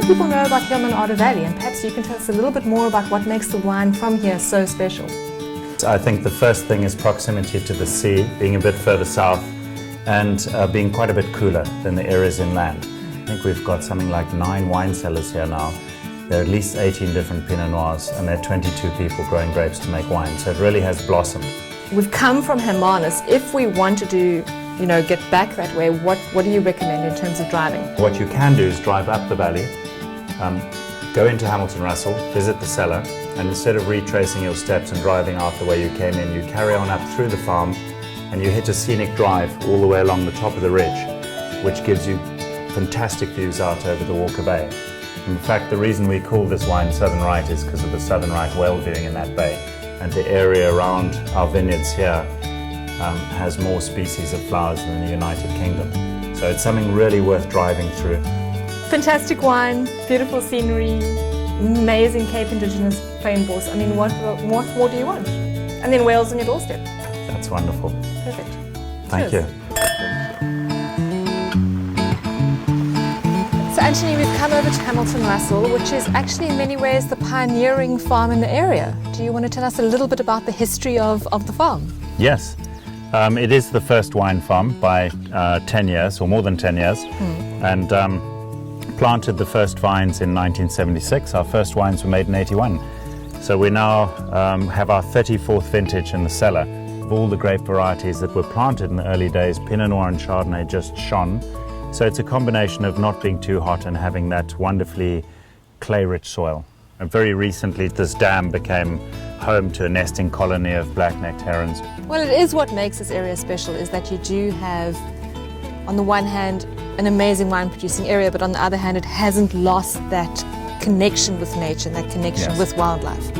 people know about Hemel-en-Aarde Valley, and perhaps you can tell us a little bit more about what makes the wine from here so special. I think the first thing is proximity to the sea, being a bit further south and being quite a bit cooler than the areas inland. I think we've got something like 9 wine cellars here now. There are at least 18 different Pinot Noirs, and there are 22 people growing grapes to make wine, so it really has blossomed. We've come from Hermanus. If we want to do, get back that way, what do you recommend in terms of driving? What you can do is drive up the valley, go into Hamilton Russell, visit the cellar, and instead of retracing your steps and driving out the way you came in, you carry on up through the farm and you hit a scenic drive all the way along the top of the ridge, which gives you fantastic views out over the Walker Bay. In fact, the reason we call this wine Southern Right is because of the Southern Right whale viewing in that bay. And the area around our vineyards here has more species of flowers than the United Kingdom. So it's something really worth driving through. Fantastic wine, beautiful scenery, amazing Cape Indigenous plain bourse. I mean, what more do you want? And then Wales on your doorstep. That's wonderful. Perfect. Thank Cheers. you. So Anthony, we've come over to Hamilton Russell, which is actually in many ways the pioneering farm in the area. Do you want to tell us a little bit about the history of the farm? Yes. It is the first wine farm by 10 years, or more than 10 years, and planted the first vines in 1976. Our first wines were made in 81. So we now have our 34th vintage in the cellar. Of all the grape varieties that were planted in the early days, Pinot Noir and Chardonnay just shone. So it's a combination of not being too hot and having that wonderfully clay-rich soil. And very recently this dam became home to a nesting colony of black-necked herons. Well, it is what makes this area special, is that you do have, on the one hand, an amazing wine-producing area, but on the other hand, it hasn't lost that connection with nature and that connection with wildlife.